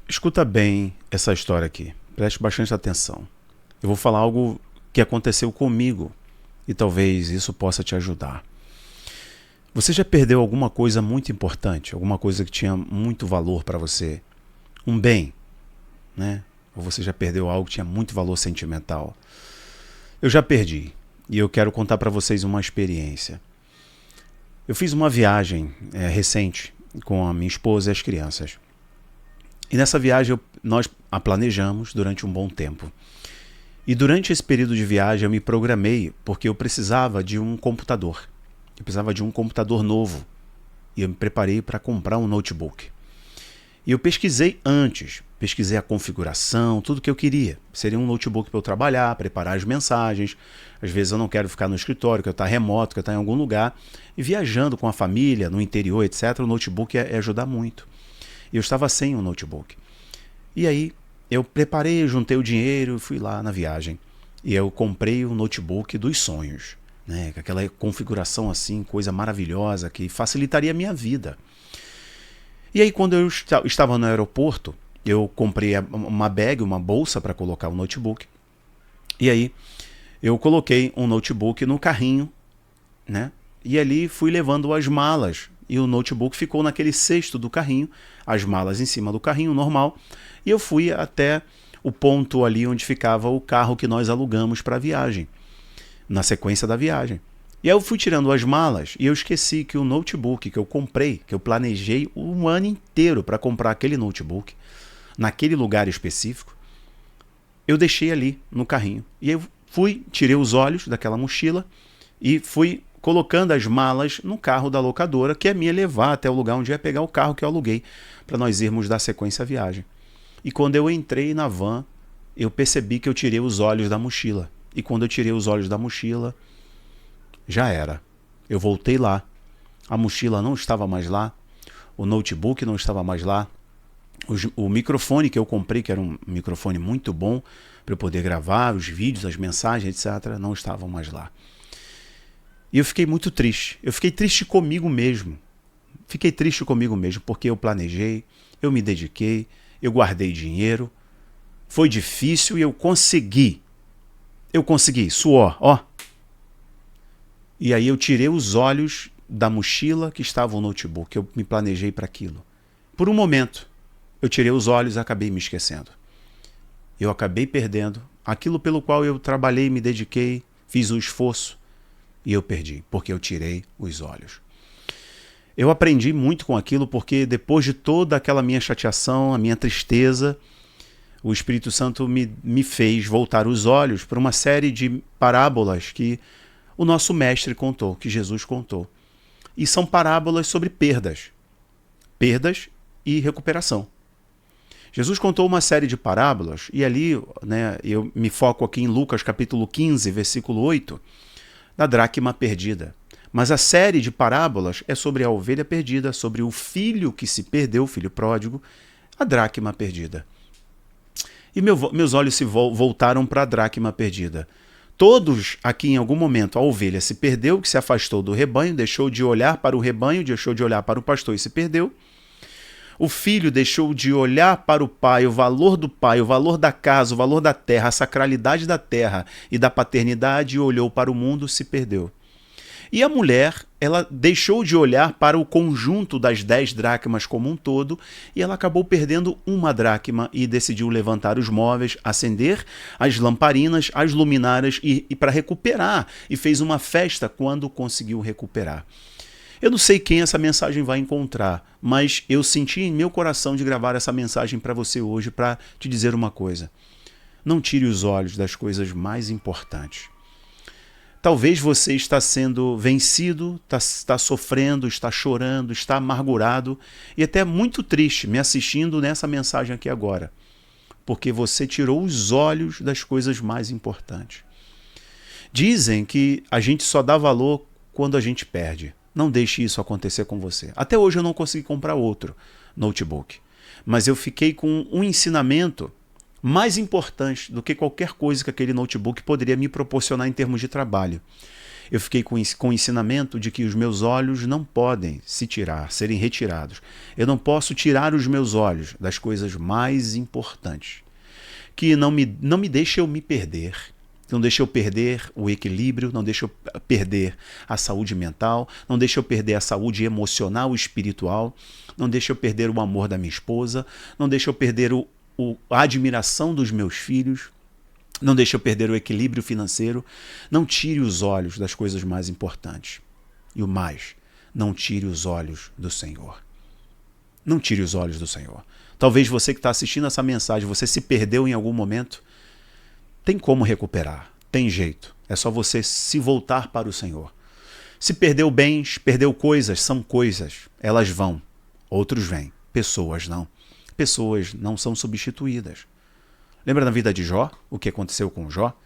Escuta bem essa história aqui. Preste bastante atenção. Eu vou falar algo que aconteceu comigo e talvez isso possa te ajudar. Você já perdeu alguma coisa muito importante, alguma coisa que tinha muito valor para você? Um bem, né? Ou você já perdeu algo que tinha muito valor sentimental? Eu já perdi e eu quero contar para vocês uma experiência. Eu fiz uma viagem recente com a minha esposa e as crianças. E nessa viagem nós a planejamos durante um bom tempo. E durante esse período de viagem eu me programei porque eu precisava de um computador. Eu precisava de um computador novo. E eu me preparei para comprar um notebook. E eu pesquisei antes, pesquisei a configuração, tudo que eu queria. Seria um notebook para eu trabalhar, preparar as mensagens. Às vezes eu não quero ficar no escritório, quero estar remoto, quero estar em algum lugar. E viajando com a família, no interior, etc., o notebook ia ajudar muito. E eu estava sem um notebook. E aí eu preparei, juntei o dinheiro e fui lá na viagem. E eu comprei o notebook dos sonhos, né? Com aquela configuração assim, coisa maravilhosa que facilitaria a minha vida. E aí quando eu estava no aeroporto, eu comprei uma bag, uma bolsa para colocar o notebook. E aí eu coloquei um notebook no carrinho, né? E ali fui levando as malas. E o notebook ficou naquele cesto do carrinho, as malas em cima do carrinho normal. E eu fui até o ponto ali onde ficava o carro que nós alugamos para a viagem, na sequência da viagem. E aí eu fui tirando as malas e eu esqueci que o notebook que eu comprei, que eu planejei um ano inteiro para comprar aquele notebook, naquele lugar específico, eu deixei ali no carrinho. E eu fui, tirei os olhos daquela mochila e fui colocando as malas no carro da locadora, que é me levar até o lugar onde ia pegar o carro que eu aluguei, para nós irmos dar sequência à viagem. E quando eu entrei na van, eu percebi que eu tirei os olhos da mochila. E quando eu tirei os olhos da mochila, já era. Eu voltei lá. A mochila não estava mais lá. O notebook não estava mais lá. O microfone que eu comprei, que era um microfone muito bom para eu poder gravar os vídeos, as mensagens, etc., não estavam mais lá. E eu fiquei muito triste. Eu fiquei triste comigo mesmo. Fiquei triste comigo mesmo porque eu planejei, eu me dediquei, eu guardei dinheiro. Foi difícil e eu consegui. Eu consegui, suor, ó. E aí eu tirei os olhos da mochila que estava o notebook. Eu me planejei para aquilo. Por um momento, eu tirei os olhos e acabei me esquecendo. Eu acabei perdendo aquilo pelo qual eu trabalhei, me dediquei, fiz o esforço. E eu perdi, porque eu tirei os olhos. Eu aprendi muito com aquilo, porque depois de toda aquela minha chateação, a minha tristeza, o Espírito Santo me fez voltar os olhos para uma série de parábolas que o nosso mestre contou, que Jesus contou. E são parábolas sobre perdas. Perdas e recuperação. Jesus contou uma série de parábolas, e ali, né, eu me foco aqui em Lucas capítulo 15, versículo 8, da dracma perdida. Mas a série de parábolas é sobre a ovelha perdida, sobre o filho que se perdeu, o filho pródigo, a dracma perdida. E meus olhos se voltaram para a dracma perdida. Todos aqui em algum momento a ovelha se perdeu, que se afastou do rebanho, deixou de olhar para o rebanho, deixou de olhar para o pastor e se perdeu. O filho deixou de olhar para o pai, o valor da casa, o valor da terra, a sacralidade da terra e da paternidade e olhou para o mundo, se perdeu. E a mulher, ela deixou de olhar para o conjunto das 10 dracmas como um todo e ela acabou perdendo uma dracma e decidiu levantar os móveis, acender as lamparinas, as luminárias e para recuperar. E fez uma festa quando conseguiu recuperar. Eu não sei quem essa mensagem vai encontrar, mas eu senti em meu coração de gravar essa mensagem para você hoje para te dizer uma coisa. Não tire os olhos das coisas mais importantes. Talvez você está sendo vencido, está sofrendo, está chorando, está amargurado e até muito triste me assistindo nessa mensagem aqui agora, porque você tirou os olhos das coisas mais importantes. Dizem que a gente só dá valor quando a gente perde. Não deixe isso acontecer com você. Até hoje eu não consegui comprar outro notebook, mas eu fiquei com um ensinamento mais importante do que qualquer coisa que aquele notebook poderia me proporcionar em termos de trabalho. Eu fiquei com o ensinamento de que os meus olhos não podem serem retirados. Eu não posso tirar os meus olhos das coisas mais importantes, que não me deixa eu me perder, não deixa eu perder o equilíbrio, não deixa eu perder a saúde mental, não deixa eu perder a saúde emocional e espiritual, não deixa eu perder o amor da minha esposa, não deixa eu perder a admiração dos meus filhos, não deixe eu perder o equilíbrio financeiro. Não tire os olhos das coisas mais importantes. E o mais, não tire os olhos do Senhor. Não tire os olhos do Senhor. Talvez você que está assistindo essa mensagem, você se perdeu em algum momento. Tem como recuperar. Tem jeito. É só você se voltar para o Senhor. Se perdeu bens, perdeu coisas, são coisas. Elas vão. Outros vêm. Pessoas não. Pessoas não são substituídas. Lembra da vida de Jó? O que aconteceu com Jó?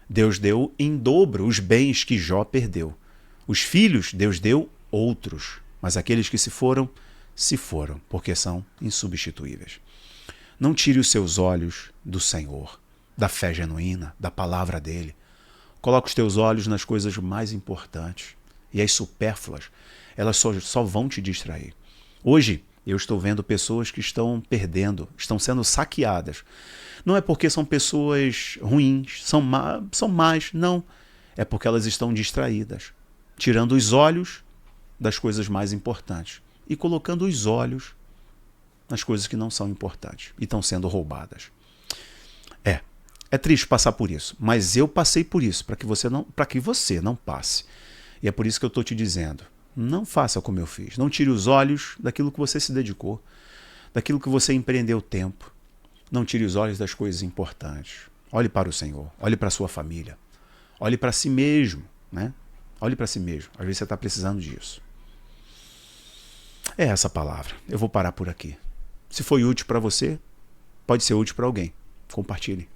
Deus deu em dobro os bens que Jó perdeu. Os filhos, Deus deu outros. Mas aqueles que se foram, porque são insubstituíveis. Não tire os seus olhos do Senhor, da fé genuína, da palavra dele. Coloque os teus olhos nas coisas mais importantes. E as supérfluas, elas só vão te distrair. Hoje, eu estou vendo pessoas que estão perdendo, estão sendo saqueadas. Não é porque são pessoas ruins, são más, não. É porque elas estão distraídas, tirando os olhos das coisas mais importantes e colocando os olhos nas coisas que não são importantes e estão sendo roubadas. É triste passar por isso, mas eu passei por isso para que você não passe. E é por isso que eu estou te dizendo, não faça como eu fiz. Não tire os olhos daquilo que você se dedicou, daquilo que você empreendeu tempo. Não tire os olhos das coisas importantes. Olhe para o Senhor, olhe para a sua família, olhe para si mesmo, né? Olhe para si mesmo. Às vezes você está precisando disso. É essa palavra. Eu vou parar por aqui. Se foi útil para você, pode ser útil para alguém. Compartilhe.